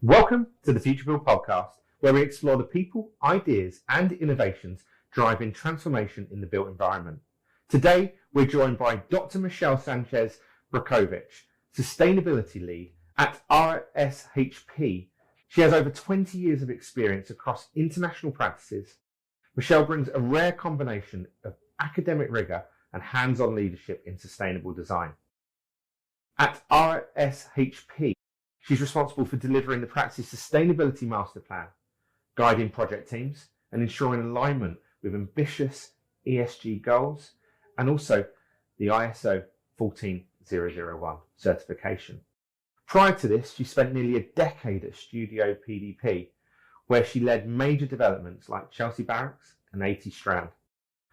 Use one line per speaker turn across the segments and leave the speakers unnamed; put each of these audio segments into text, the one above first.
Welcome to the Futurebuild Podcast, where we explore the people, ideas, and innovations driving transformation in the built environment. Today, we're joined by Dr. Michelle Sanchez Brajkovic, Sustainability Lead at RSHP. She has over 20 years of experience across international practices. Michelle brings a rare combination of academic rigor and hands-on leadership in sustainable design. At RSHP, she's responsible for delivering the practice sustainability master plan, guiding project teams, and ensuring alignment with ambitious ESG goals, and also the ISO 14001 certification. Prior to this, she spent nearly a decade at Studio PDP, where she led major developments like Chelsea Barracks and 80 Strand,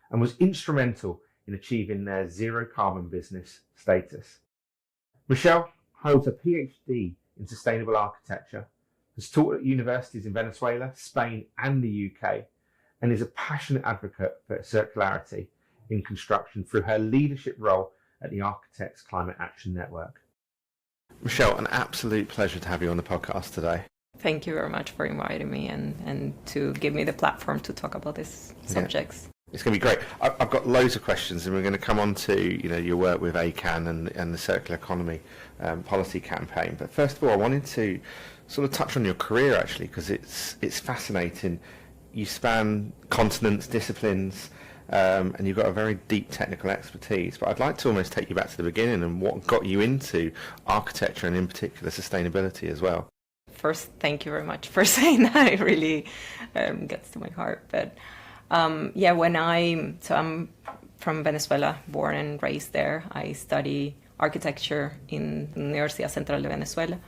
and was instrumental in achieving their zero carbon business status. Michelle holds a PhD in sustainable architecture, has taught at universities in Venezuela, Spain, and the UK, and is a passionate advocate for circularity in construction through her leadership role at the Architects Climate Action Network. Michelle, an absolute pleasure to have you on the podcast today.
Thank you very much for inviting me and to give me the platform to talk about these subjects.
It's going to be great. I've got loads of questions, and we're going to come on to your work with ACAN and the circular economy policy campaign. But first of all, I wanted to sort of touch on your career actually, because it's fascinating. You span continents, disciplines, and you've got a very deep technical expertise. But I'd like to almost take you back to the beginning and what got you into architecture and in particular sustainability as well.
First, thank you very much for saying that. It really gets to my heart. But I'm from Venezuela, born and raised there. I study architecture in Universidad Central de Venezuela,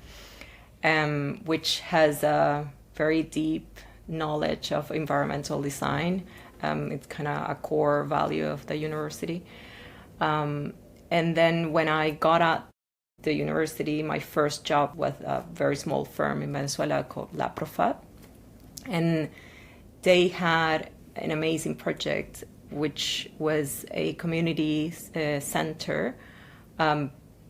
which has a very deep knowledge of environmental design. It's kind of a core value of the university. And then when I got out the university, my first job was a very small firm in Venezuela called La Profat. And they had an amazing project, which was a community center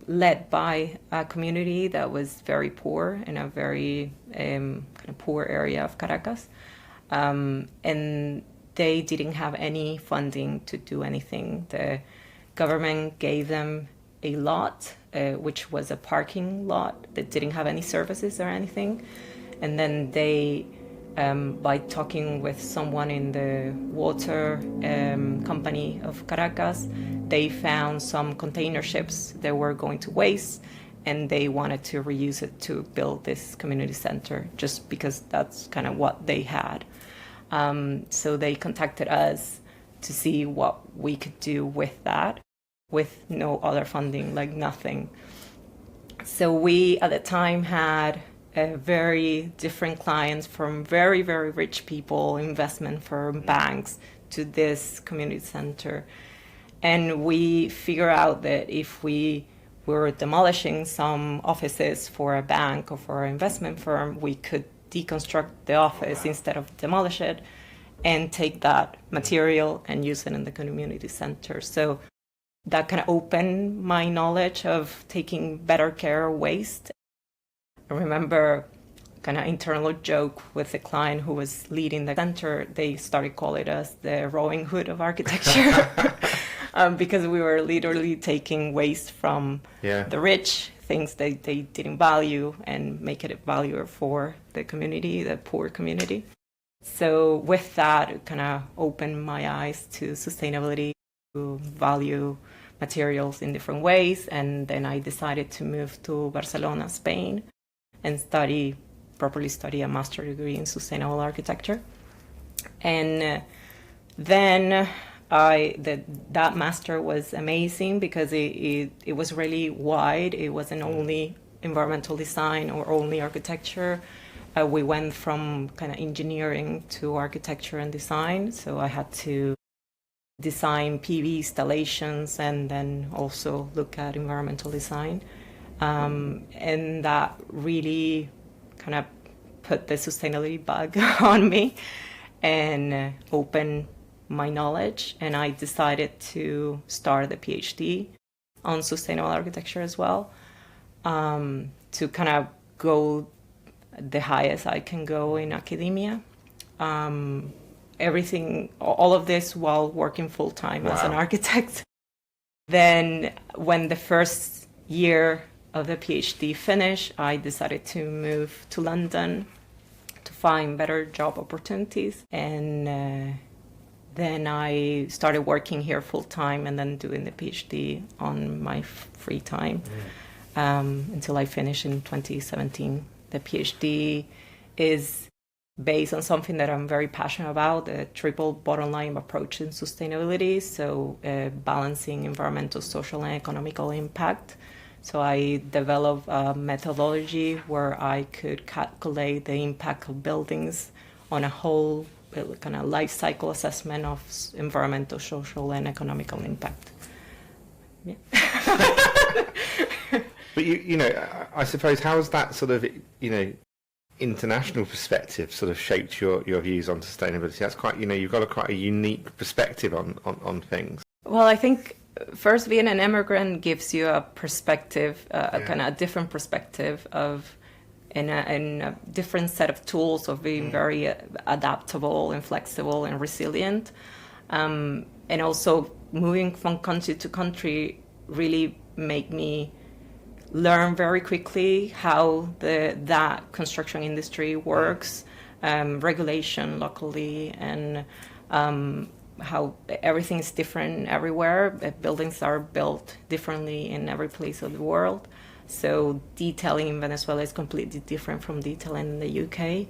led by a community that was very poor in a very kind of poor area of Caracas. And they didn't have any funding to do anything. The government gave them a lot, which was a parking lot that didn't have any services or anything. And then they by talking with someone in the water company of Caracas, they found some container ships that were going to waste, and they wanted to reuse it to build this community center just because that's kind of what they had. So they contacted us to see what we could do with that, with no other funding, like nothing. So we at the time had very different clients, from very, very rich people, investment firm, banks, to this community center. And we figure out that if we were demolishing some offices for a bank or for an investment firm, we could deconstruct the office instead of demolish it and take that material and use it in the community center. So that kind of opened my knowledge of taking better care of waste. I remember kind of internal joke with the client who was leading the center. They started calling us the Robin Hood of architecture because we were literally taking waste from the rich, things they didn't value, and make it valuable for the community, the poor community. So with that, it kind of opened my eyes to sustainability, to value materials in different ways. And then I decided to move to Barcelona, Spain, and properly study a master's degree in sustainable architecture. And then that master was amazing because it was really wide. It wasn't only environmental design or only architecture. We went from kind of engineering to architecture and design. So I had to design PV installations and then also look at environmental design. And that really kind of put the sustainability bug on me and opened my knowledge. And I decided to start the PhD on sustainable architecture as well, to kind of go the highest I can go in academia. Everything, all of this while working full-time as an architect. Then when the first year of the PhD finished, I decided to move to London to find better job opportunities. And then I started working here full-time and then doing the PhD on my free time until I finished in 2017. The PhD is based on something that I'm very passionate about, the triple bottom line approach in sustainability, so balancing environmental, social, and economical impact. So I developed a methodology where I could calculate the impact of buildings on a whole kind of life cycle assessment of environmental, social, and economical impact. Yeah.
But you know, I suppose, how has that sort of, you know, international perspective sort of shaped your views on sustainability? That's quite, you know, you've got quite a unique perspective on things.
Well, I think first being an immigrant gives you a perspective, a kind of a different perspective of, in a different set of tools of being very adaptable and flexible and resilient. And also moving from country to country really make me learn very quickly how that construction industry works, regulation locally, and how everything is different everywhere. Buildings are built differently in every place of the world. So detailing in Venezuela is completely different from detailing in the UK.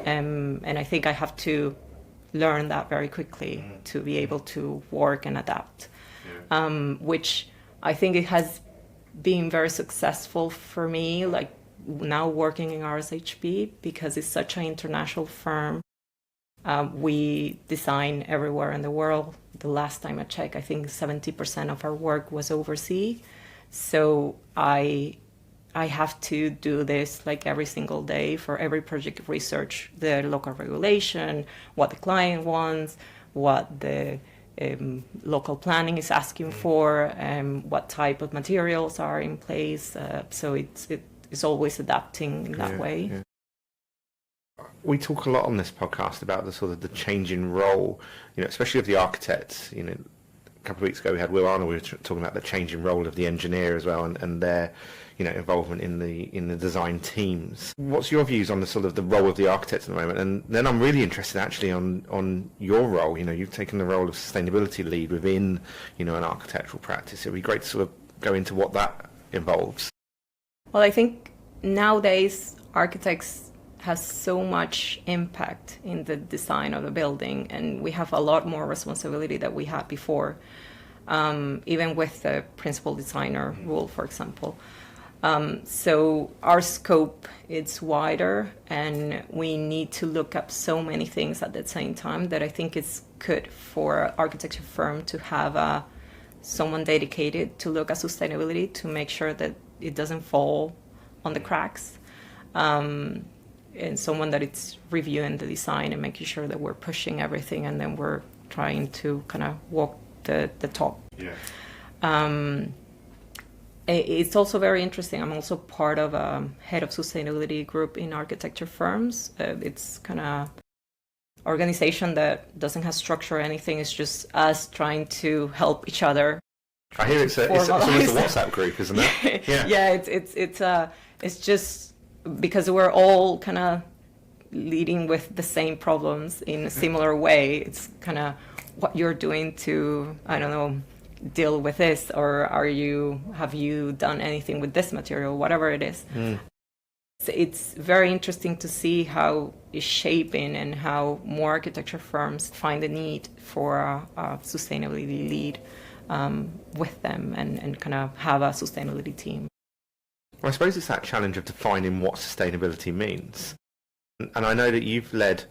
And I think I have to learn that very quickly to be able to work and adapt, which I think it has been very successful for me, like now working in RSHP, because it's such an international firm. We design everywhere in the world. The last time I checked, I think 70% of our work was overseas. So I have to do this like every single day for every project, research the local regulation, what the client wants, what the local planning is asking for, what type of materials are in place. So it's always adapting in that way. Yeah.
We talk a lot on this podcast about the sort of the changing role, you know, especially of the architects. You know, a couple of weeks ago we had Will Arnold. We were talking about the changing role of the engineer as well, and their, you know, involvement in the design teams. What's your views on the sort of the role of the architects at the moment? And then I'm really interested actually on your role. You know, you've taken the role of sustainability lead within, you know, an architectural practice. It'd be great to sort of go into what that involves.
Well, I think nowadays architects has so much impact in the design of the building, and we have a lot more responsibility than we had before, even with the principal designer rule, for example. So our scope is wider, and we need to look up so many things at the same time that I think it's good for an architecture firm to have someone dedicated to look at sustainability, to make sure that it doesn't fall on the cracks. And someone that it's reviewing the design and making sure that we're pushing everything, and then we're trying to kind of walk the talk. Yeah. It's also very interesting. I'm also part of a head of sustainability group in architecture firms. It's kind of organization that doesn't have structure or anything. It's just us trying to help each other.
I hear it's almost a WhatsApp group, isn't it?
Yeah. Yeah. It's just because we're all kind of leading with the same problems in a similar way. It's kind of what you're doing to, I don't know, deal with this, or have you done anything with this material, whatever it is. So it's very interesting to see how it's shaping and how more architecture firms find the need for a sustainability lead with them and kind of have a sustainability team.
Well, I suppose it's that challenge of defining what sustainability means. And I know that you've led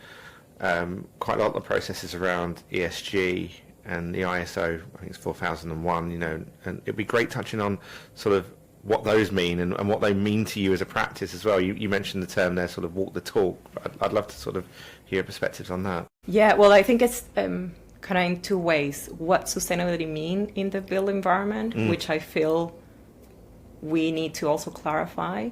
quite a lot of the processes around ESG and the ISO, I think it's 4001, you know, and it'd be great touching on sort of what those mean and what they mean to you as a practice as well. You mentioned the term there, sort of walk the talk. I'd love to sort of hear your perspectives on that.
Yeah, well, I think it's kind of in two ways. What sustainability mean in the built environment, which I feel we need to also clarify,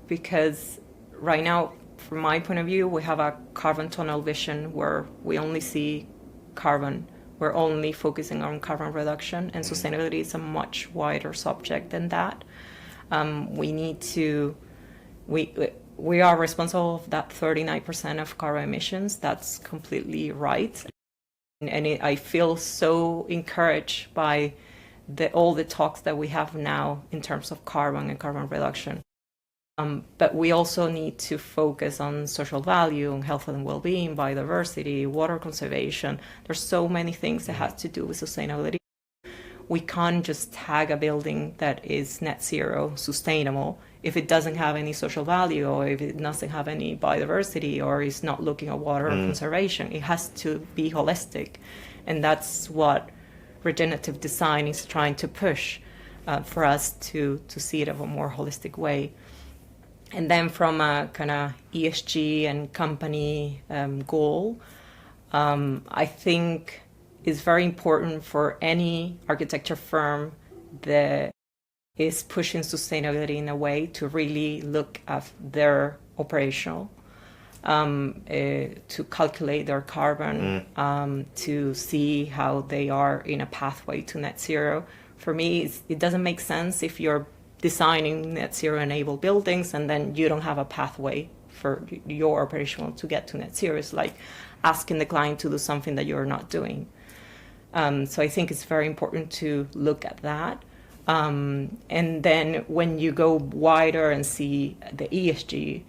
because right now from my point of view, we have a carbon tunnel vision where we only see carbon. We're only focusing on carbon reduction, and sustainability is a much wider subject than that. We are responsible for that 39% of carbon emissions. That's completely right. And I feel so encouraged by all the talks that we have now in terms of carbon and carbon reduction. But we also need to focus on social value, on health and well-being, biodiversity, water conservation. There's so many things that have to do with sustainability. We can't just tag a building that is net zero sustainable if it doesn't have any social value, or if it doesn't have any biodiversity, or is not looking at water conservation. It has to be holistic. And that's what regenerative design is trying to push for us to see it in a more holistic way. And then from a kind of ESG and company goal, I think it's very important for any architecture firm that is pushing sustainability in a way to really look at their operational, to calculate their carbon, to see how they are in a pathway to net zero. For me, it doesn't make sense if you're designing net zero enabled buildings and then you don't have a pathway for your operational to get to net zero. It's like asking the client to do something that you're not doing. So I think it's very important to look at that. And then when you go wider and see the ESG,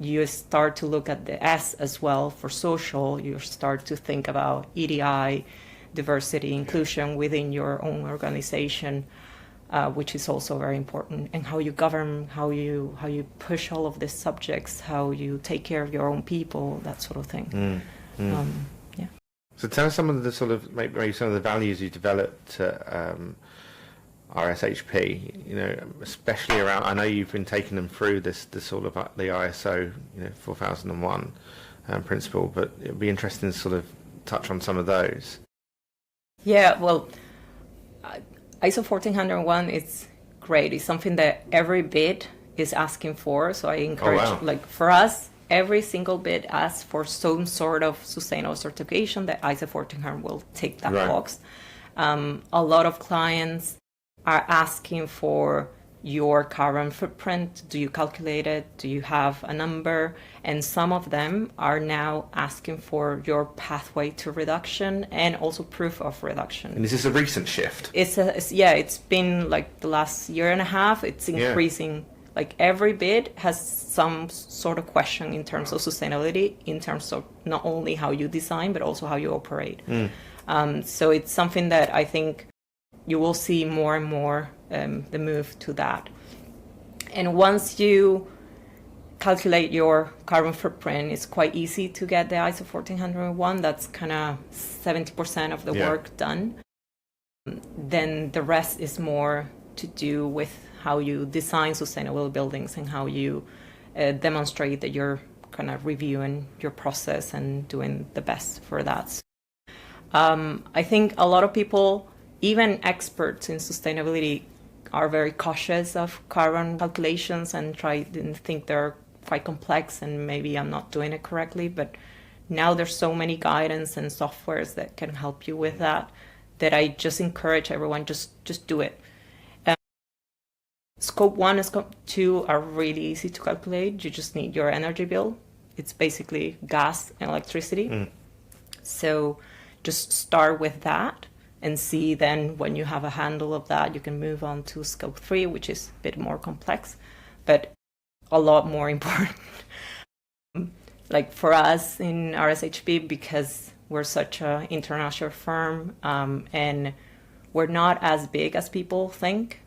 you start to look at the S as well for social. You start to think about EDI, diversity, inclusion within your own organization, which is also very important, and how you govern, how you push all of these subjects, how you take care of your own people, that sort of thing. Yeah.
So tell us some of the sort of maybe some of the values you developed at RSHP. You know, especially around. I know you've been taking them through the sort of the ISO 4001 principle, but it'd be interesting to sort of touch on some of those.
Yeah, well, ISO 14001 is great. It's something that every bid is asking for. So I encourage, like for us, every single bid asks for some sort of sustainable certification that ISO 14001 will take that box. A lot of clients are asking for your carbon footprint. Do you calculate it? Do you have a number? And some of them are now asking for your pathway to reduction and also proof of reduction.
And is this a recent shift?
It's been like the last year and a half. It's increasing. Like every bid has some sort of question in terms of sustainability, in terms of not only how you design, but also how you operate. So it's something that I think you will see more and more the move to that. And once you calculate your carbon footprint, it's quite easy to get the ISO 14001. That's kind of 70% of the work done. Then the rest is more to do with how you design sustainable buildings and how you demonstrate that you're kind of reviewing your process and doing the best for that. I think a lot of people, even experts in sustainability, are very cautious of carbon calculations and think they're quite complex and maybe I'm not doing it correctly. But now there's so many guidance and softwares that can help you with that I just encourage everyone, just do it. Scope 1 and Scope 2 are really easy to calculate. You just need your energy bill. It's basically gas and electricity. So just start with that. And see then when you have a handle of that, you can move on to Scope 3, which is a bit more complex, but a lot more important. Like for us in RSHP, because we're such an international firm and we're not as big as people think.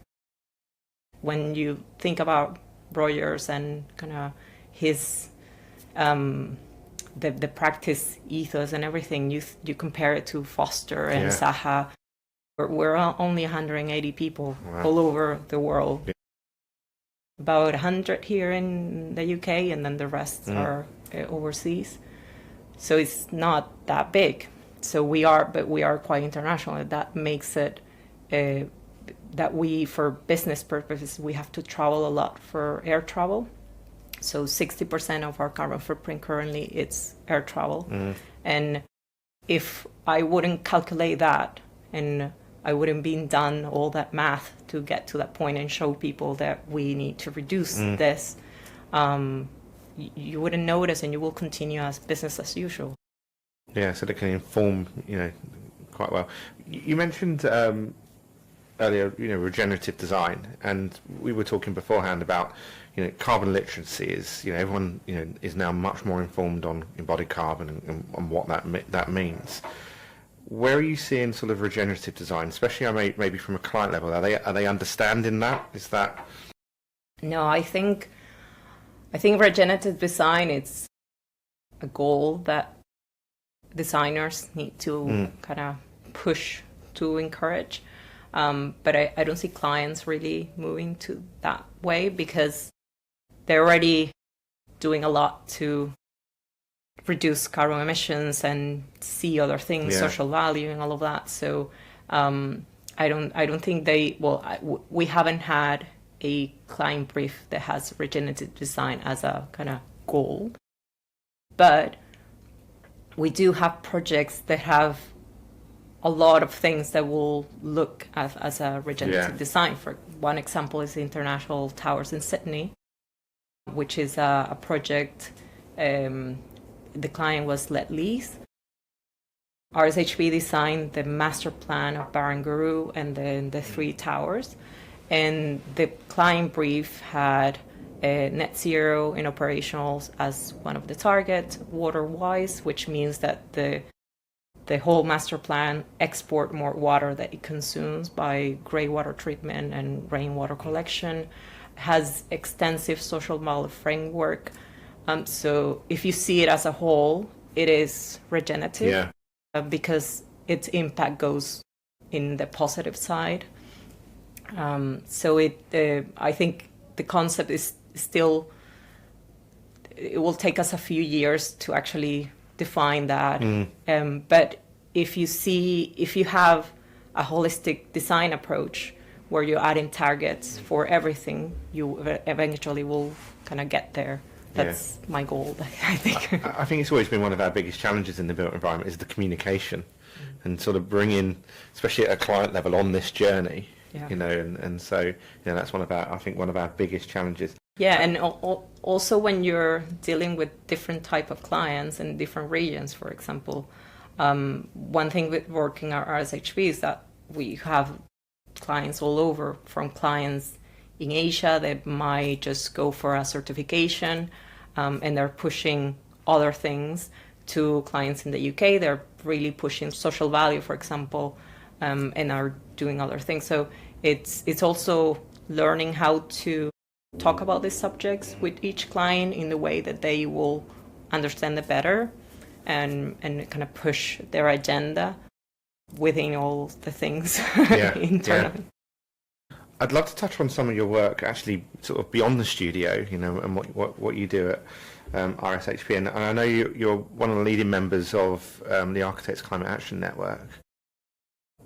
When you think about Rogers and kind of his the practice ethos and everything, you compare it to Foster and Saha. We're only 180 people all over the world. About 100 here in the UK, and then the rest are overseas. So it's not that big. So we are quite international. That makes it that we, for business purposes, we have to travel a lot for air travel. So 60% of our carbon footprint currently it's air travel. And if I wouldn't calculate that and I wouldn't be done all that math to get to that point and show people that we need to reduce this, you wouldn't notice and you will continue as business as usual.
Yeah, so they can inform, quite well. You mentioned earlier, regenerative design, and we were talking beforehand about, carbon literacy is, everyone, is now much more informed on embodied carbon and what that means. Where are you seeing sort of regenerative design, especially maybe from a client level? Are they understanding that? Is that?
No, I think regenerative design it's a goal that designers need to kind of push to encourage. But I don't see clients really moving to that way because they're already doing a lot to reduce carbon emissions and see other things, social value and all of that. So I don't think we haven't had a client brief that has regenerative design as a kind of goal. But we do have projects that have a lot of things that will look as a regenerative design. For one example is the International Towers in Sydney, which is a project. The client was Let Lease. RSHP designed the master plan of Barangaroo and then the 3 towers. And the client brief had net zero in operationals as one of the targets, water-wise, which means that the whole master plan export more water that it consumes by grey water treatment and rainwater collection, has extensive social model framework. So if you see it as a whole, it is regenerative because its impact goes in the positive side. So I think the concept is still, it will take us a few years to actually define that. But if you have a holistic design approach where you're adding targets for everything, you eventually will kind of get there. That's my goal, I think.
I think it's always been one of our biggest challenges in the built environment is the communication and sort of bringing, especially at a client level, on this journey. And so that's one of our biggest challenges.
Yeah, and also when you're dealing with different type of clients in different regions, for example, one thing with working at RSHP is that we have clients all over, from clients in Asia that might just go for a certification and they're pushing other things, to clients in the UK, they're really pushing social value, for example, and are doing other things. So it's also learning how to talk about these subjects with each client in the way that they will understand it better and kind of push their agenda within all the things internally.
I'd love to touch on some of your work actually sort of beyond the studio, and what you do at RSHP. And I know you're one of the leading members of the Architects Climate Action Network.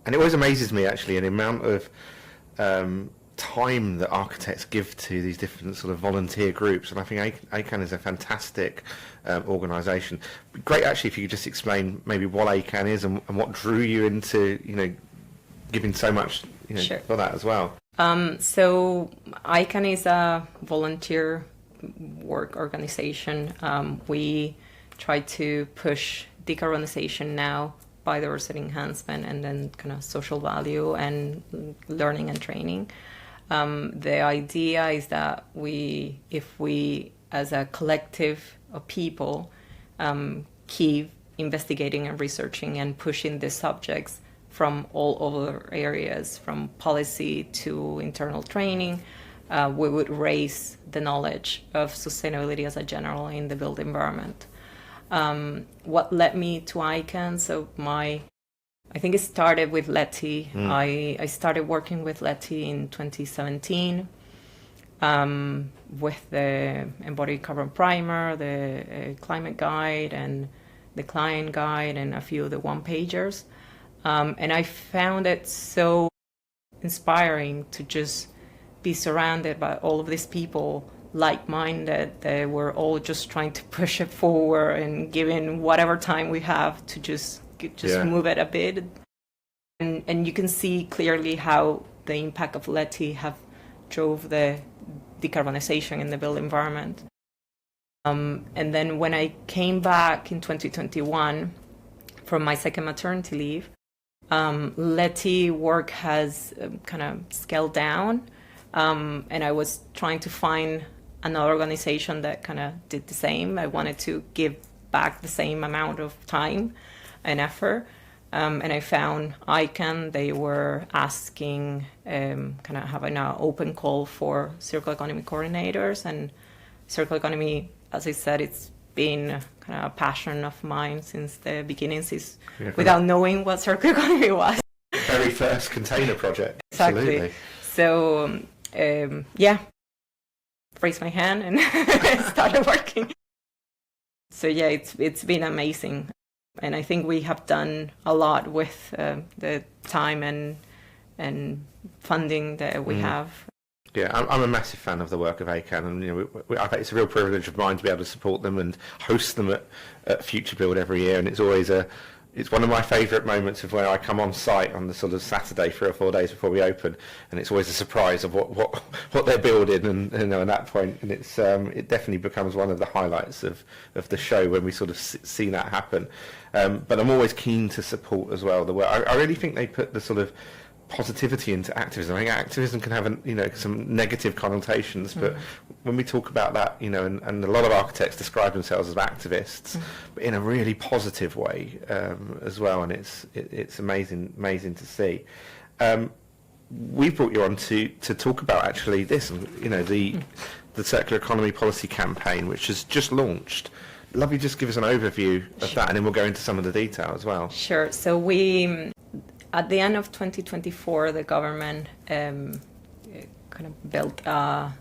And it always amazes me actually the amount of time that architects give to these different sort of volunteer groups. And I think ACAN is a fantastic organisation. Great actually if you could just explain maybe what ACAN is and what drew you into, giving so much for that as well.
So ACAN is a volunteer work organization. We try to push decarbonization now, biodiversity enhancement, and then kind of social value and learning and training. The idea is that if we as a collective of people keep investigating and researching and pushing these subjects from all over areas, from policy to internal training, we would raise the knowledge of sustainability as a general in the built environment. What led me to ICANN? So I think it started with Letty. I started working with Letty in 2017 with the Embodied Carbon Primer, the Climate Guide, and the Client Guide, and a few of the one-pagers. And I found it so inspiring to just be surrounded by all of these people like-minded. They were all just trying to push it forward and giving whatever time we have to just move it a bit. And you can see clearly how the impact of LETI have drove the decarbonization in the built environment. And then when I came back in 2021 from my second maternity leave, LETI work has kind of scaled down, and I was trying to find another organization that kind of did the same. I wanted to give back the same amount of time and effort, and I found ACAN. They were asking, kind of having an open call for circular economy coordinators, and circular economy, as I said, it's been kind of a passion of mine since the beginnings, without knowing what circular economy was.
Very first container project.
Exactly.
Absolutely.
So, raised my hand and started working. So yeah, it's been amazing. And I think we have done a lot with the time and funding that we have.
Yeah, I'm a massive fan of the work of ACAN, and I think it's a real privilege of mine to be able to support them and host them at Futurebuild every year. And it's always it's one of my favourite moments of when I come on site on the sort of Saturday 3 or 4 days before we open, and it's always a surprise of what they're building, and at that point, and it definitely becomes one of the highlights of the show when we sort of see that happen. But I'm always keen to support as well the work. I really think they put the sort of positivity into activism. I think activism can have some negative connotations, but when we talk about that, and a lot of architects describe themselves as activists, but in a really positive way as well, and it's amazing to see. We brought you on to talk about actually this, the circular economy policy campaign, which has just launched. Love you just give us an overview of that, and then we'll go into some of the detail as well.
Sure. So at the end of 2024, the government kind of built a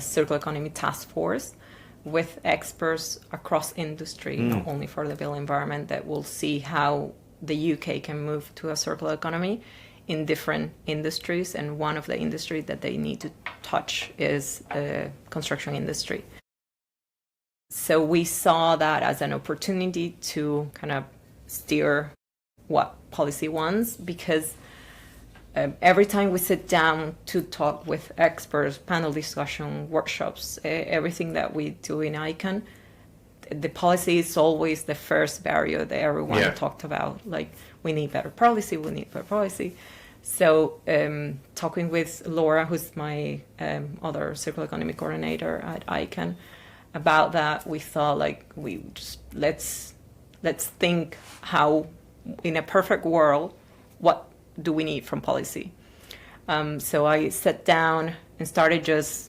circular economy task force with experts across industry, not only for the built environment, that will see how the UK can move to a circular economy in different industries. And one of the industries that they need to touch is the construction industry. So we saw that as an opportunity to kind of steer what policy wants, because every time we sit down to talk with experts, panel discussion, workshops, everything that we do in ICANN, the policy is always the first barrier that everyone talked about. Like, we need better policy. So talking with Laura, who's my other circular economy coordinator at ICANN, about that, we thought, like, we just let's think how, in a perfect world, what do we need from policy? So I sat down and started just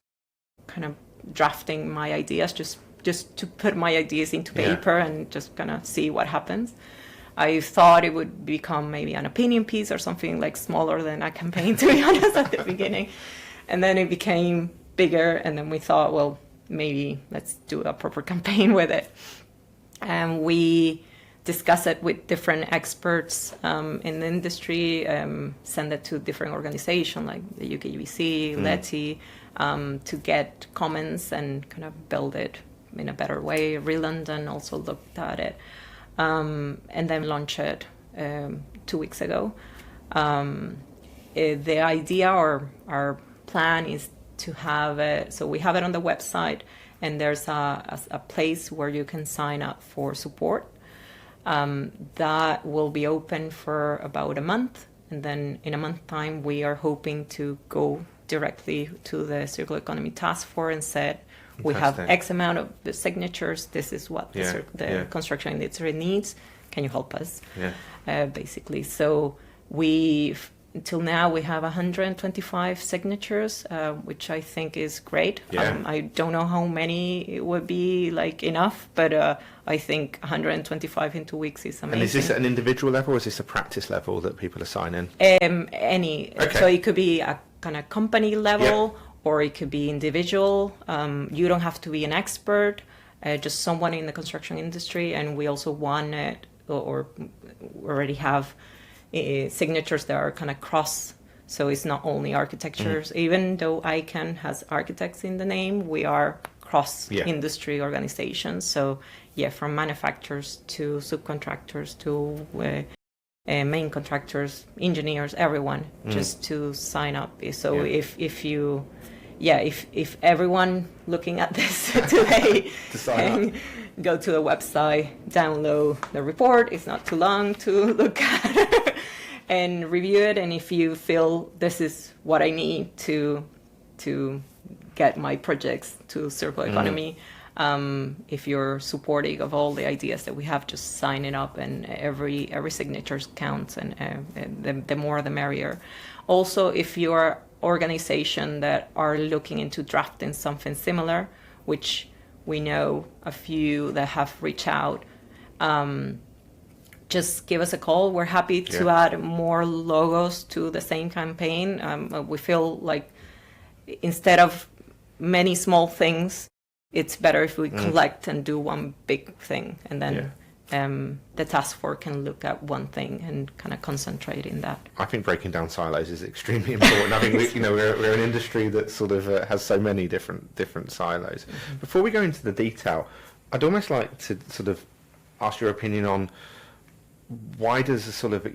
kind of drafting my ideas, just to put my ideas into paper and just kind of see what happens. I thought it would become maybe an opinion piece or something like smaller than a campaign, to be honest, at the beginning. And then it became bigger, and then we thought, well, maybe let's do a proper campaign with it. And we discuss it with different experts in the industry, send it to different organizations like the UKGBC, LETI, to get comments and kind of build it in a better way. Re-London also looked at it, and then launch it 2 weeks ago. The idea or our plan is to have it, so we have it on the website, and there's a place where you can sign up for support. That will be open for about a month, and then in a month's time we are hoping to go directly to the Circular Economy Task Force and said, we have X amount of the signatures, this is what the construction industry needs, can you help us? Basically. So until now we have 125 signatures, which I think is great. I don't know how many it would be enough, but I think 125 in 2 weeks is amazing.
And is this at an individual level, or is this a practice level that people are signing?
Any. Okay. So it could be a kind of company level, or it could be individual. You don't have to be an expert, just someone in the construction industry. And we also want it, or already have signatures that are kind of cross So it's not only architectures. Even though ICAN has architects in the name, we are cross-industry organizations. So yeah, from manufacturers to subcontractors to main contractors, engineers, everyone, just to sign up. So if everyone looking at this today can go to the website, download the report, it's not too long to look at and review it. And if you feel this is what I need to get my projects to circular economy, if you're supportive of all the ideas that we have, just sign it up, and every signature counts, and the more the merrier. Also, if you're organization that are looking into drafting something similar, which we know a few that have reached out, just give us a call. We're happy to add more logos to the same campaign. We feel like instead of many small things, it's better if we collect and do one big thing, and then the task force can look at one thing and kind of concentrate in that.
I think breaking down silos is extremely important. I think we're an industry that sort of has so many different silos. Before we go into the detail, I'd almost like to sort of ask your opinion on why does a sort of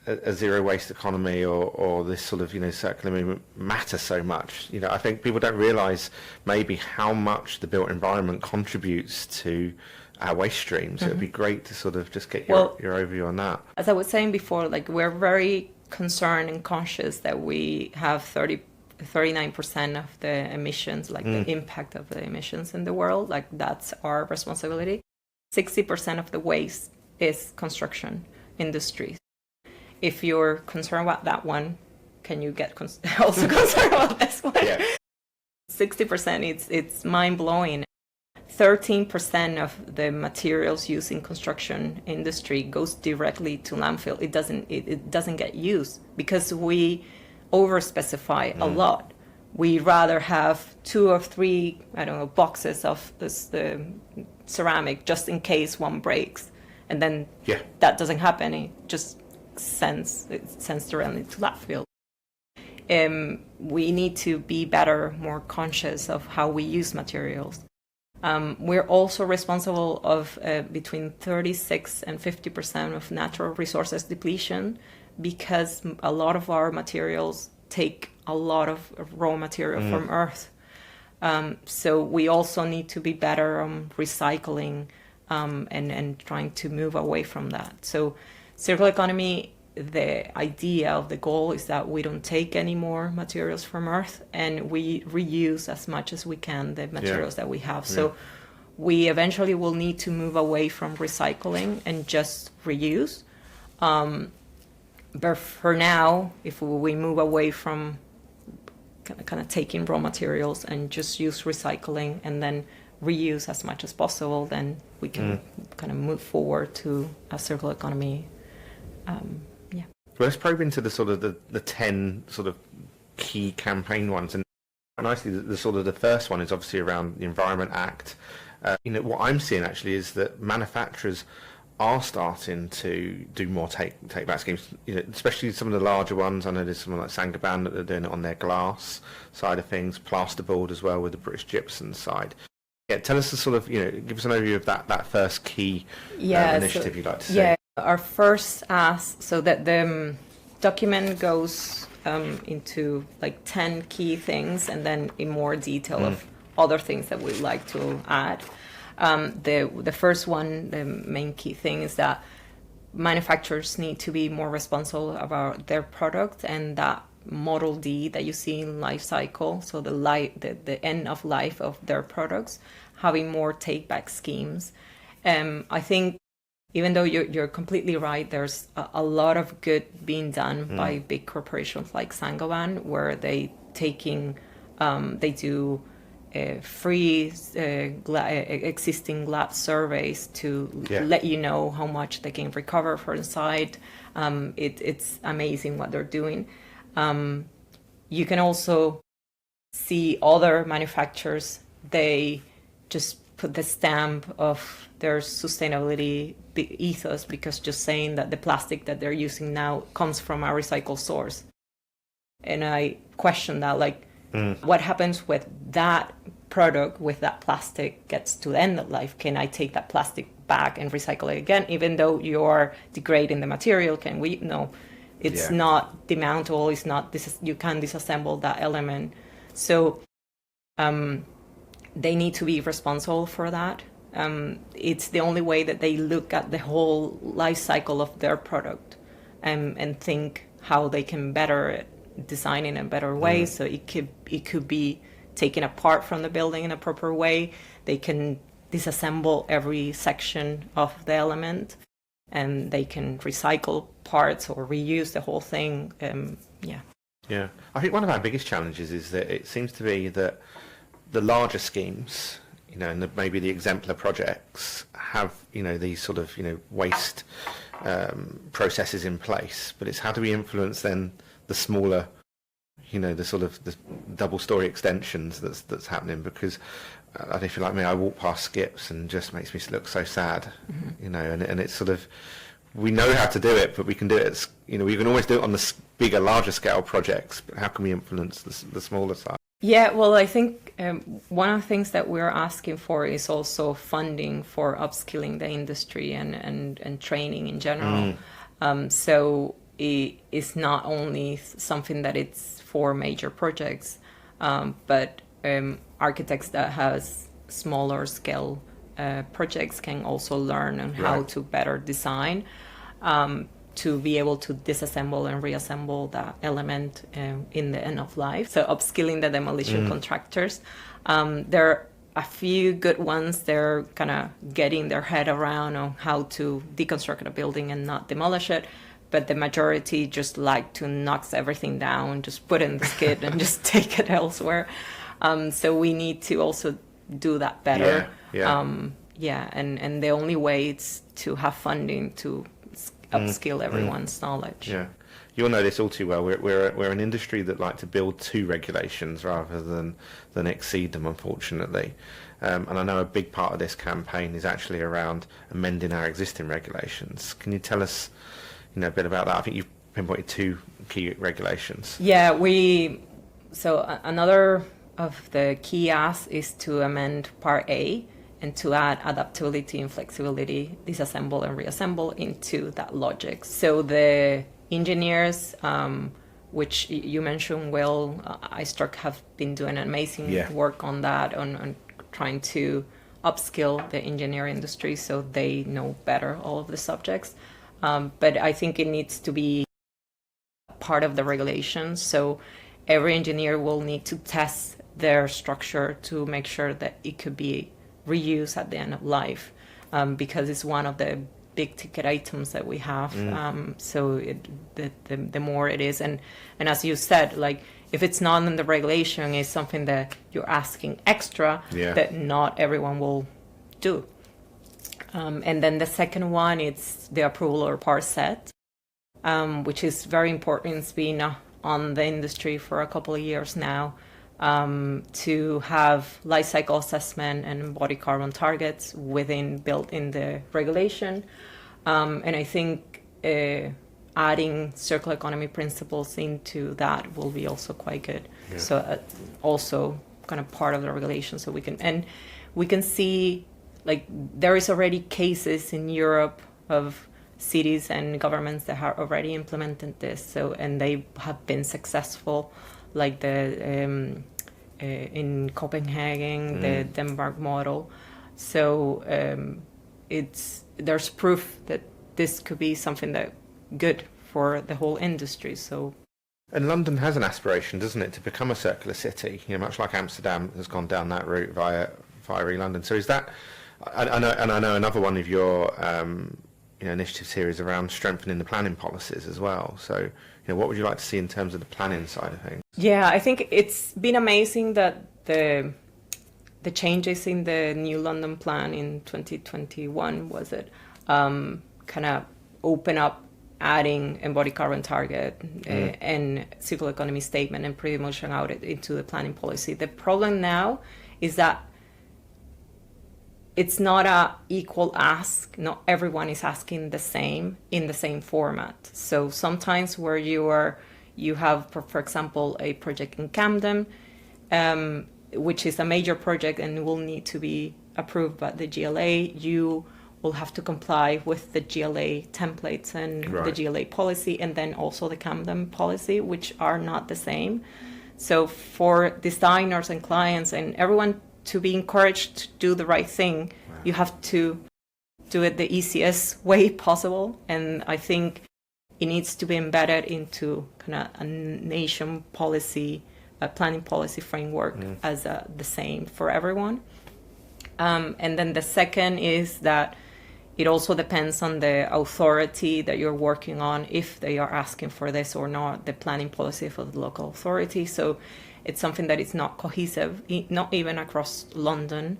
a zero waste economy or this sort of circular movement matter so much. I think people don't realise maybe how much the built environment contributes to our waste streams. So it'd be great to sort of just get your overview on that.
As I was saying before, like, we're very concerned and conscious that we have 39% of the emissions, like the impact of the emissions in the world. Like, that's our responsibility. 60% of the waste is construction industries. If you're concerned about that one, can you get also concerned about this one? 60%, it's mind-blowing. 13% of the materials used in construction industry goes directly to landfill. It doesn't get used because we over-specify a lot. We rather have 2 or 3, boxes of the ceramic just in case one breaks, and then that doesn't happen. It just sends directly to landfill. We need to be better, more conscious of how we use materials. We're also responsible of between 36 and 50% of natural resources depletion, because a lot of our materials take a lot of raw material from Earth. So we also need to be better on recycling and trying to move away from that. So circular economy, the idea of the goal is that we don't take any more materials from Earth, and we reuse as much as we can the materials that we have. So we eventually will need to move away from recycling and just reuse. But for now, if we move away from kind of taking raw materials and just use recycling and then reuse as much as possible, then we can kind of move forward to a circular economy.
Well, let's probe into the sort of the 10 sort of key campaign ones, and nicely the sort of the first one is obviously around the Environment Act. What I'm seeing actually is that manufacturers are starting to do more take back schemes. Especially some of the larger ones. I know there's someone like Saint-Gobain that are doing it on their glass side of things, plasterboard as well with the British gypsum side. Yeah, tell us the sort of give us an overview of that first key initiative you'd like to see.
Yeah. Our first ask, so that the document goes into like 10 key things, and then in more detail of other things that we'd like to add. The first one, the main key thing, is that manufacturers need to be more responsible about their product, and that Model D that you see in life cycle, so the end of life of their products, having more take back schemes. I think, even though you're completely right, there's a lot of good being done by big corporations like Saint-Gobain, where they do free existing glass surveys to let you know how much they can recover for inside. It's amazing what they're doing. You can also see other manufacturers, they just put the stamp of their sustainability ethos, because just saying that the plastic that they're using now comes from a recycled source. And I question that, like, what happens with that product, with that plastic gets to the end of life? Can I take that plastic back and recycle it again, even though you're degrading the material? Can we? No, it's not demountable. It's not, you can't disassemble that element. So they need to be responsible for that. It's the only way that they look at the whole life cycle of their product and think how they can better design in a better way. So it could be taken apart from the building in a proper way. They can disassemble every section of the element, and they can recycle parts or reuse the whole thing.
Yeah, I think one of our biggest challenges is that it seems to be that the larger schemes, and maybe the exemplar projects have, these sort of, waste processes in place, but it's how do we influence then the smaller, the sort of the double-story extensions that's happening? Because if you're like me, I walk past skips and it just makes me look so sad, and it's sort of, we know how to do it, but we can do it, we can always do it on the bigger, larger scale projects, but how can we influence the smaller side?
Yeah, well, I think one of the things that we're asking for is also funding for upskilling the industry and training in general. So it's not only something that it's for major projects, but architects that has smaller scale projects can also learn on how to better design, to be able to disassemble and reassemble that element in the end of life. So upskilling the demolition contractors. There are a few good ones. They're kind of getting their head around on how to deconstruct a building and not demolish it. But the majority just like to knock everything down, just put it in the skid and just take it elsewhere. So we need to also do that better. And the only way is to have funding to upskill everyone's knowledge.
Yeah, you'll know this all too well. We're an industry that like to build to regulations rather than exceed them, unfortunately. And I know a big part of this campaign is actually around amending our existing regulations. Can you tell us, a bit about that? I think you've pinpointed 2 key regulations.
Yeah, so another of the key asks is to amend Part A and to add adaptability and flexibility, disassemble and reassemble into that logic. So the engineers, which you mentioned, Will, iStruck have been doing amazing work on that, on trying to upskill the engineering industry so they know better all of the subjects. But I think it needs to be part of the regulations. So every engineer will need to test their structure to make sure that it could be reused at the end of life, because it's one of the big ticket items that we have. So the more it is, and as you said, like if it's not in the regulation, it's something that you're asking extra that not everyone will do. And then the second one, it's the approval or part set, which is very important. It's been on the industry for a couple of years now, to have life cycle assessment and embodied carbon targets built in the regulation. And I think adding circular economy principles into that will be also quite good. So also kind of part of the regulation, so we can see, like, there is already cases in Europe of cities and governments that have already implemented this. So, and they have been successful, like in Copenhagen, the Denmark model. So there's proof that this could be something that good for the whole industry. So.
And London has an aspiration, doesn't it, to become a circular city? Much like Amsterdam has gone down that route via London. So is that? I know another one of your initiatives here is around strengthening the planning policies as well. So, what would you like to see in terms of the planning side of things?
Yeah, I think it's been amazing that the changes in the new London plan in 2021 was it kind of open up adding embodied carbon target and circular economy statement and pretty much out it into the planning policy. The problem now is that it's not a equal ask. Not everyone is asking the same in the same format. So sometimes where you are you have, for example, a project in Camden, which is a major project and will need to be approved by the GLA. You will have to comply with the GLA templates and the GLA policy, and then also the Camden policy, which are not the same. So for designers and clients and everyone to be encouraged to do the right thing, you have to do it the easiest way possible. And I think it needs to be embedded into kind of a nation policy, a planning policy framework as the same for everyone. And then the second is that it also depends on the authority that you're working on, if they are asking for this or not, the planning policy for the local authority. So it's something that is not cohesive, not even across London.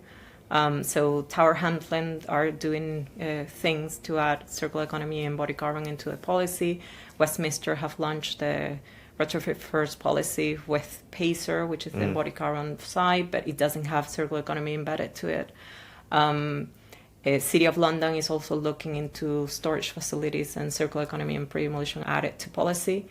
So Tower Hamlets are doing things to add circular economy and embodied carbon into the policy. Westminster have launched the retrofit first policy with PACER, which is the embodied carbon side, but it doesn't have circular economy embedded to it. City of London is also looking into storage facilities and circular economy and pre-demolition added to policy.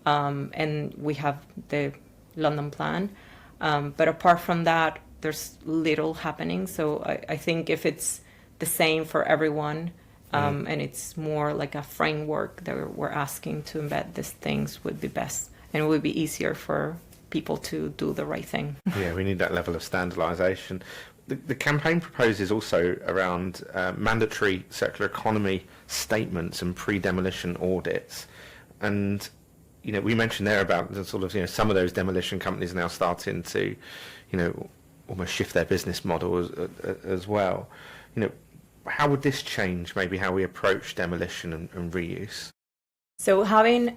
And we have the London plan. But apart from that, there's little happening. So I think if it's the same for everyone, and it's more like a framework that we're asking to embed these things, would be best. And it would be easier for people to do the right thing.
Yeah, we need that level of standardisation. The campaign proposes also around mandatory circular economy statements and pre-demolition audits. And, we mentioned there about the sort of, some of those demolition companies now starting to, almost shift their business model as well. How would this change maybe how we approach demolition and reuse?
So having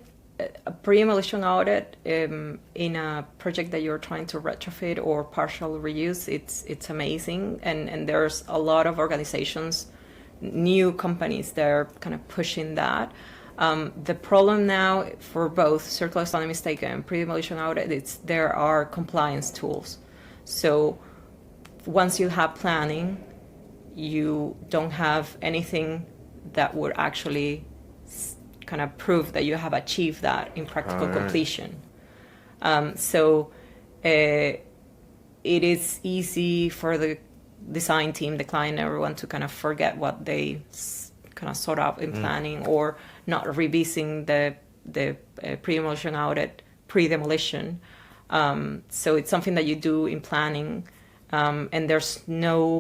a pre-demolition audit in a project that you're trying to retrofit or partial reuse, it's amazing. And there's a lot of organizations, new companies that are kind of pushing that. The problem now for both circular economy statement and pre-demolition audit, there are compliance tools. So once you have planning, you don't have anything that would actually kind of prove that you have achieved that in practical completion. So it is easy for the design team, the client, everyone to kind of forget what they kind of sort out in planning, or not revising the pre-demolition audit pre-demolition. So it's something that you do in planning, and there's no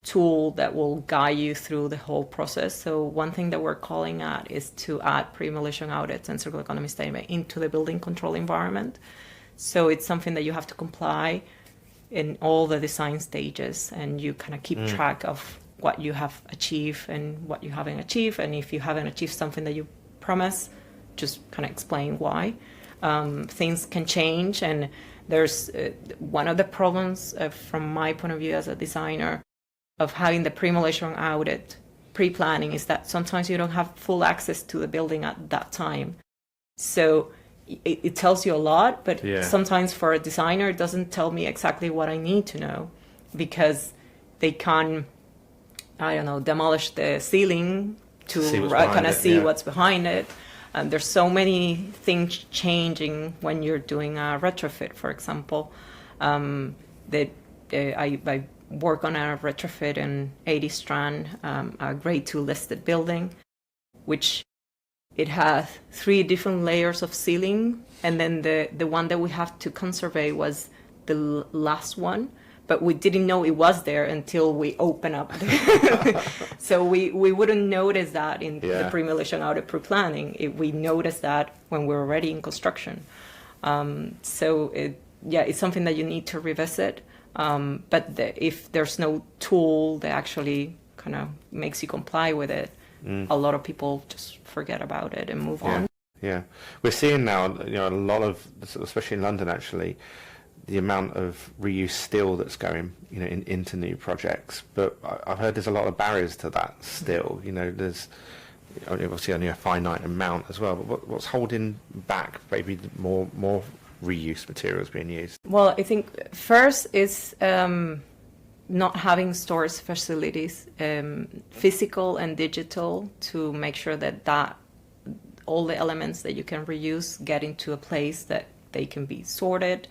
tool that will guide you through the whole process. So one thing that we're calling at is to add pre-demolition audits and circular economy statement into the building control environment. So it's something that you have to comply in all the design stages, and you kind of keep track of what you have achieved and what you haven't achieved. And if you haven't achieved something that you promise, just kind of explain why. Things can change, and there's one of the problems from my point of view as a designer of having the pre-demolition audit pre-planning is that sometimes you don't have full access to the building at that time. So it tells you a lot, but sometimes for a designer, it doesn't tell me exactly what I need to know, because they can, demolish the ceiling to kind of see what's behind it. And there's so many things changing when you're doing a retrofit, for example. That I work on a retrofit in 80 Strand, a grade 2 listed building, which it has 3 different layers of ceiling, and then the one that we have to conserve was the last one, but we didn't know it was there until we open up. So we wouldn't notice that in the pre-demolition audit pre-planning. We noticed that when we're already in construction. So it's something that you need to revisit. But if there's no tool that actually kind of makes you comply with it, a lot of people just forget about it and move on.
Yeah, we're seeing now, a lot of, especially in London actually, the amount of reuse steel that's going, into new projects. But I've heard there's a lot of barriers to that still. There's obviously only a finite amount as well. But what's holding back maybe more reuse materials being used?
Well, I think first is not having storage facilities, physical and digital, to make sure that all the elements that you can reuse get into a place that they can be sorted,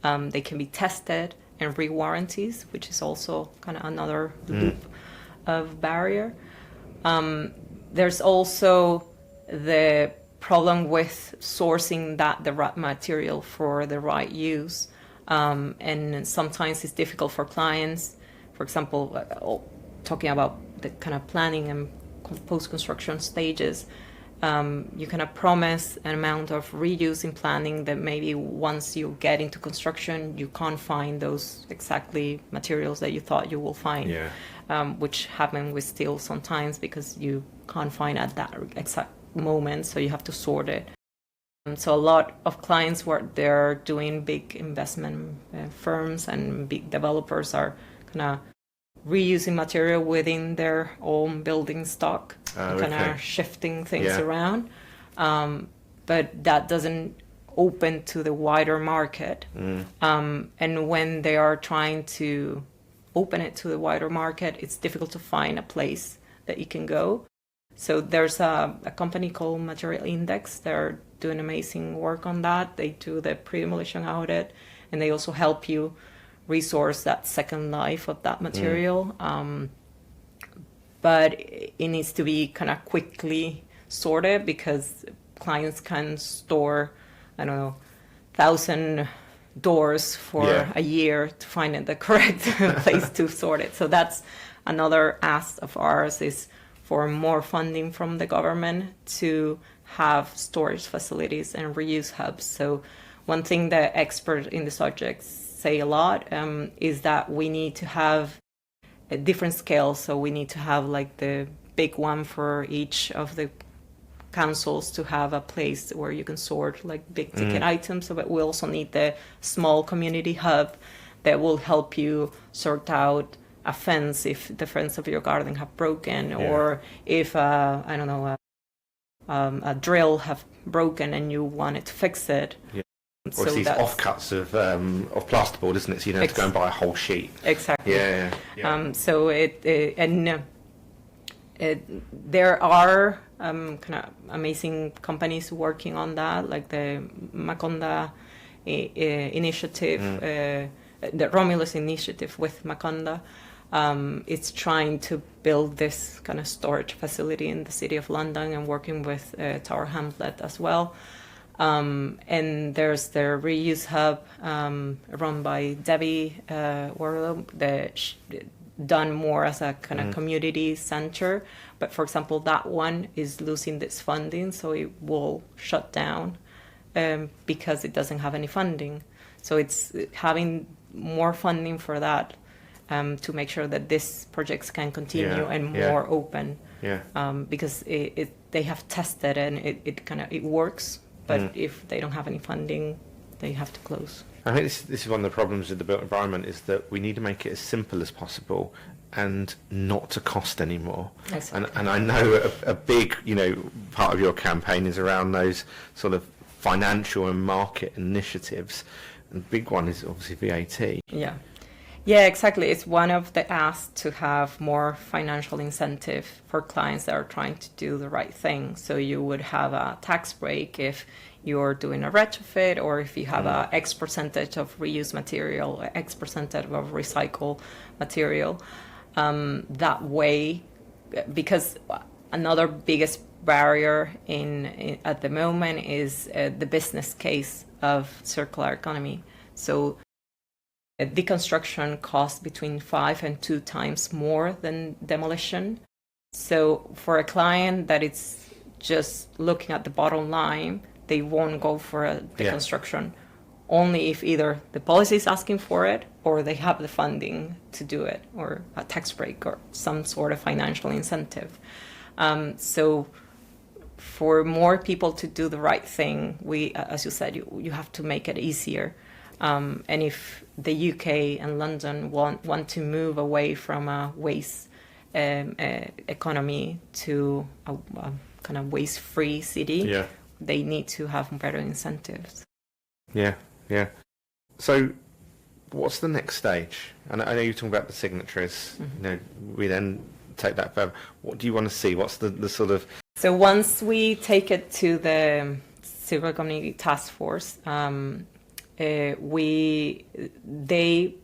they can be tested, and re-warranties, which is also kind of another loop of barrier. There's also the problem with sourcing the right material for the right use. And sometimes it's difficult for clients, for example, talking about the kind of planning and post-construction stages. You kind of promise an amount of reuse in planning that maybe once you get into construction, you can't find those exactly materials that you thought you will find, which happen with steel sometimes because you can't find at that exact moment, so you have to sort it. So a lot of clients where they're doing big investment firms and big developers are kind of reusing material within their own building stock, kind of shifting things around. But that doesn't open to the wider market. And when they are trying to open it to the wider market, it's difficult to find a place that you can go. So there's a company called Material Index. They're doing amazing work on that. They do the pre-demolition audit, and they also help you resource that second life of that material. But it needs to be kind of quickly sorted because clients can store, 1,000 doors for a year to find the correct place to sort it. So that's another ask of ours, is for more funding from the government to have storage facilities and reuse hubs. So one thing that experts in the subject say a lot is that we need to have a different scale. So we need to have like the big one for each of the councils to have a place where you can sort like big ticket items. But we also need the small community hub that will help you sort out a fence if the fence of your garden have broken, or if a drill have broken and you wanted to fix it.
Or so it's these offcuts of plasterboard, isn't it? So you don't have to go and buy a whole sheet.
Exactly. So there are kind of amazing companies working on that, like the Maconda initiative, the Romulus initiative with Maconda. It's trying to build this kind of storage facility in the city of London and working with Tower Hamlet as well. And there's the reuse hub run by Debbie Warlow, done more as a kind of community center. But for example, that one is losing this funding, so it will shut down because it doesn't have any funding. So it's having more funding for that to make sure that these projects can continue and more open. Because they have tested and it works. But if they don't have any funding, they have to close.
I think this is one of the problems with the built environment, is that we need to make it as simple as possible and not to cost anymore.
Exactly.
And I know a big, part of your campaign is around those sort of financial and market initiatives. And the big one is obviously VAT.
Yeah, exactly. It's one of the asks to have more financial incentive for clients that are trying to do the right thing. So you would have a tax break if you're doing a retrofit, or if you have a X percentage of reused material, or X percentage of recycled material. That way, because another biggest barrier in at the moment is the business case of circular economy. So deconstruction costs between 5 and 2 times more than demolition. So for a client that it's just looking at the bottom line, they won't go for a deconstruction only if either the policy is asking for it or they have the funding to do it, or a tax break or some sort of financial incentive. So for more people to do the right thing, we, as you said, you have to make it easier. And if the UK and London want to move away from a waste economy to a kind of waste-free city, they need to have better incentives.
So what's the next stage? And I know you're talking about the signatories. We then take that further. What do you want to see? What's the sort of
So once we take it to the Circular Economy Task Force, they,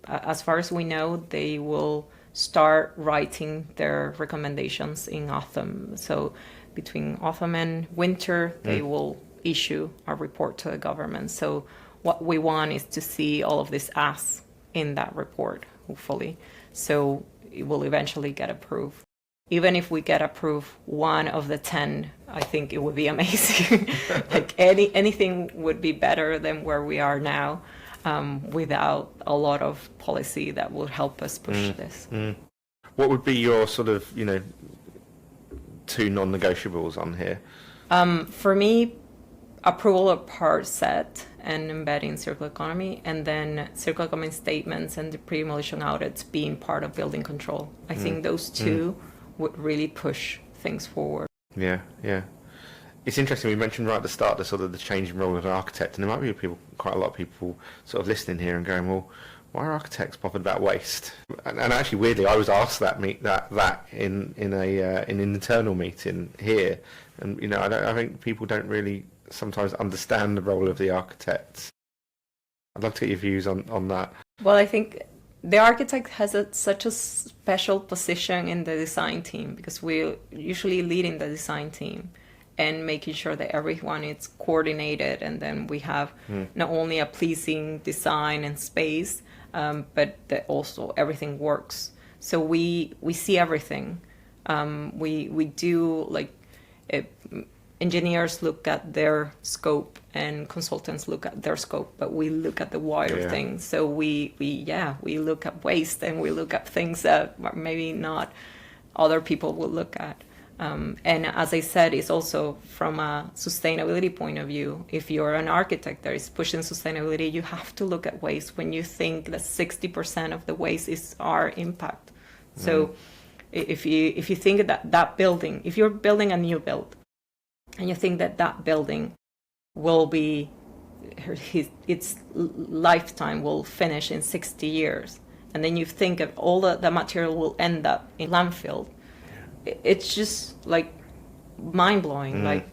as far as we know, they will start writing their recommendations in autumn. So between autumn and winter, they will issue a report to the government. So what we want is to see all of this as in that report, hopefully. So it will eventually get approved. Even if we get approved 1 of the 10, I think it would be amazing. Like anything would be better than where we are now, without a lot of policy that would help us push this.
What would be your sort of, 2 non-negotiables on here?
For me, approval of part set and embedding circular economy, and then circular economy statements and the pre-demolition audits being part of building control. I think those 2 would really push things forward.
Yeah. It's interesting, we mentioned right at the start the sort of the changing role of an architect, and there might be quite a lot of people sort of listening here and going, well, why are architects bothered about waste? And actually, weirdly, I was asked that in an internal meeting here, and I think people don't really sometimes understand the role of the architects. I'd love to get your views on that.
Well, I think the architect has such a special position in the design team, because we usually lead in the design team and making sure that everyone is coordinated, and then we have not only a pleasing design and space, but that also everything works. So we see everything. We do engineers look at their scope and consultants look at their scope, but we look at the wider thing. So we look at waste, and we look at things that maybe not other people will look at. And as I said, it's also from a sustainability point of view. If you're an architect that is pushing sustainability, you have to look at waste when you think that 60% of the waste is our impact. So if you think that building, if you're building a new build, and you think that building will be, its lifetime will finish in 60 years, and then you think of all the material will end up in landfill, it's just like mind-blowing. Like,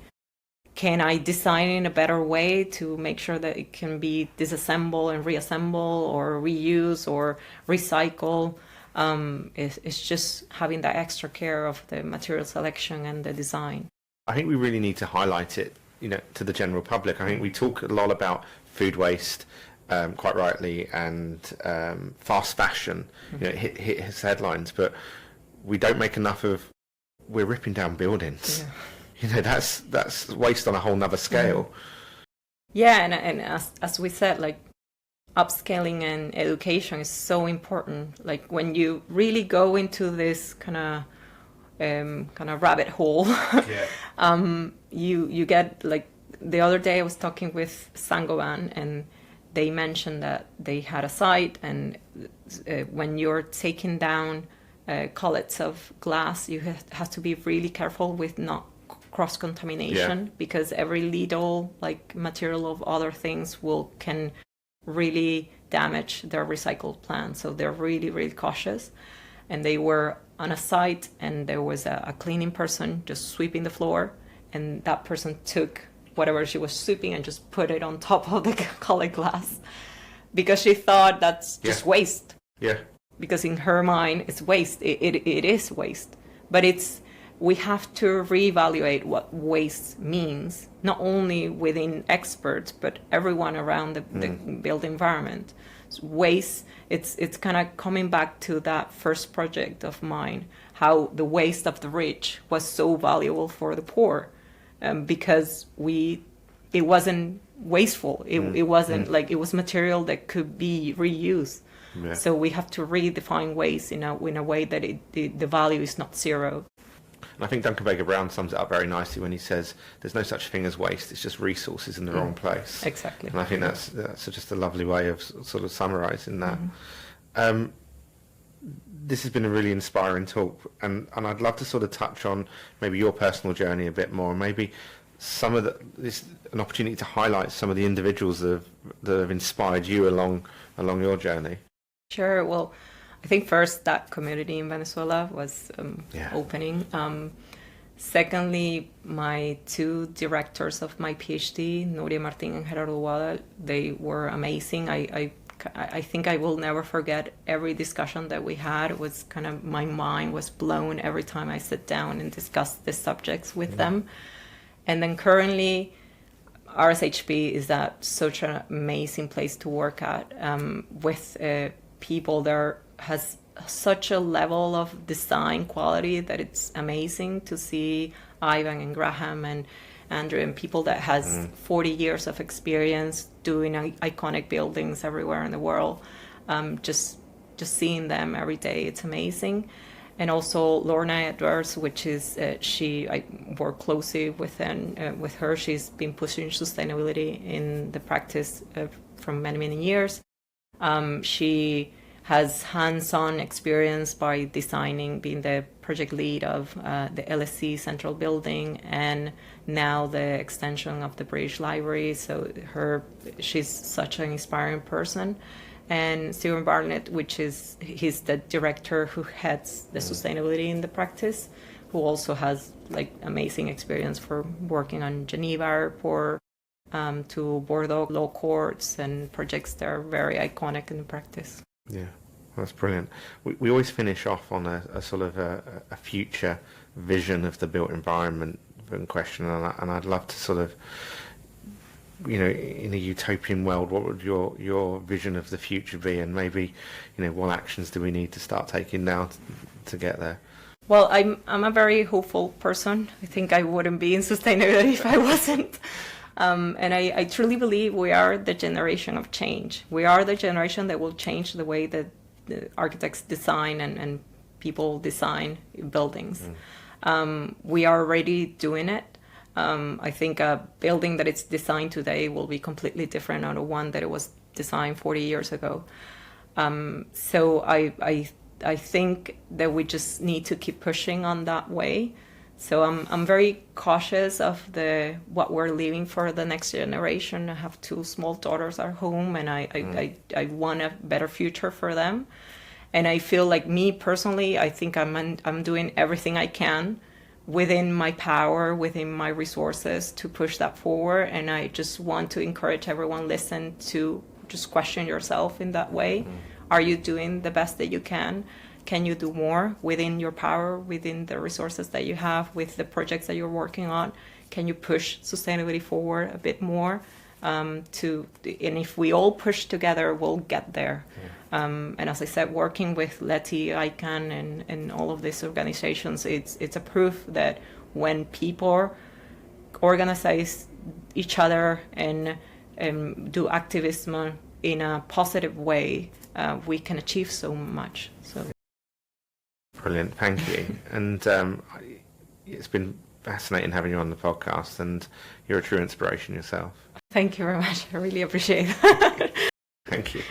can I design in a better way to make sure that it can be disassembled and reassemble or reuse or recycle? It's just having that extra care of the material selection and the design.
I think we really need to highlight it, to the general public. I think we talk a lot about food waste, quite rightly, and fast fashion, hits headlines, but we don't make enough of, we're ripping down buildings. That's waste on a whole nother scale.
And as we said, like, upscaling and education is so important. Like, when you really go into this kind of rabbit hole, you get, like, the other day I was talking with Saint-Gobain, and they mentioned that they had a site, and when you're taking down collets of glass, you have to be really careful with not cross-contamination, because every little material of other things can really damage their recycled plant. So they're really, really cautious. And they were on a site, and there was a cleaning person just sweeping the floor, and that person took whatever she was sweeping and just put it on top of the colored glass, because she thought that's just waste. Because in her mind, it's waste. It is waste. But we have to reevaluate what waste means, not only within experts, but everyone around the built environment. So waste, it's kind of coming back to that first project of mine, how the waste of the rich was so valuable for the poor, because it wasn't wasteful. It wasn't it was material that could be reused. So we have to redefine waste in a way that the value is not zero.
And I think Duncan Baker-Brown sums it up very nicely when he says there's no such thing as waste, it's just resources in the wrong place.
Exactly.
And I think that's just a lovely way of sort of summarising that. This has been a really inspiring talk, and I'd love to sort of touch on maybe your personal journey a bit more, and maybe some of an opportunity to highlight some of the individuals that have inspired you along your journey.
Sure. Well, I think first that community in Venezuela was opening. Secondly, my two directors of my PhD, Nuria Martin and Gerardo Wada, they were amazing. I think I will never forget every discussion that we had. It was kind of, my mind was blown every time I sit down and discuss the subjects with them. And then currently, RSHP is such an amazing place to work at, with people that has such a level of design quality that it's amazing to see Ivan and Graham and Andrew and people that has 40 years of experience doing iconic buildings everywhere in the world. Just seeing them every day, it's amazing. And also Lorna Edwards, which is I work closely with her. She's been pushing sustainability in the practice from many years. She has hands-on experience by designing, being the project lead of the LSE Central Building, and now the extension of the British Library. So she's such an inspiring person. And Stephen Barnett, he's the director who heads the sustainability in the practice, who also has like amazing experience for working on Geneva Airport, to Bordeaux law courts and projects that are very iconic in the practice.
Yeah, that's brilliant. We always finish off on a sort of a future vision of the built environment in question, and I'd love to sort of, in a utopian world, what would your vision of the future be, and maybe, what actions do we need to start taking now to get there?
Well, I'm a very hopeful person. I think I wouldn't be in sustainability if I wasn't. And I truly believe we are the generation of change. We are the generation that will change the way that the architects design and people design buildings. We are already doing it. I think a building that it's designed today will be completely different than one that it was designed 40 years ago. So I think that we just need to keep pushing on that way. So I'm very cautious of what we're leaving for the next generation. I have two small daughters at home, and I want a better future for them. And I feel like, me personally, I think I'm doing everything I can within my power, within my resources, to push that forward. And I just want to encourage everyone listen to just question yourself in that way. Are you doing the best that you can? Can you do more within your power, within the resources that you have, with the projects that you're working on? Can you push sustainability forward a bit more? And if we all push together, we'll get there. And as I said, working with Leti, ACAN, and all of these organizations, it's a proof that when people organize each other and do activism in a positive way, we can achieve so much. So.
Brilliant, thank you. And it's been fascinating having you on the podcast, and you're a true inspiration yourself.
Thank you very much. I really appreciate it.
Thank you.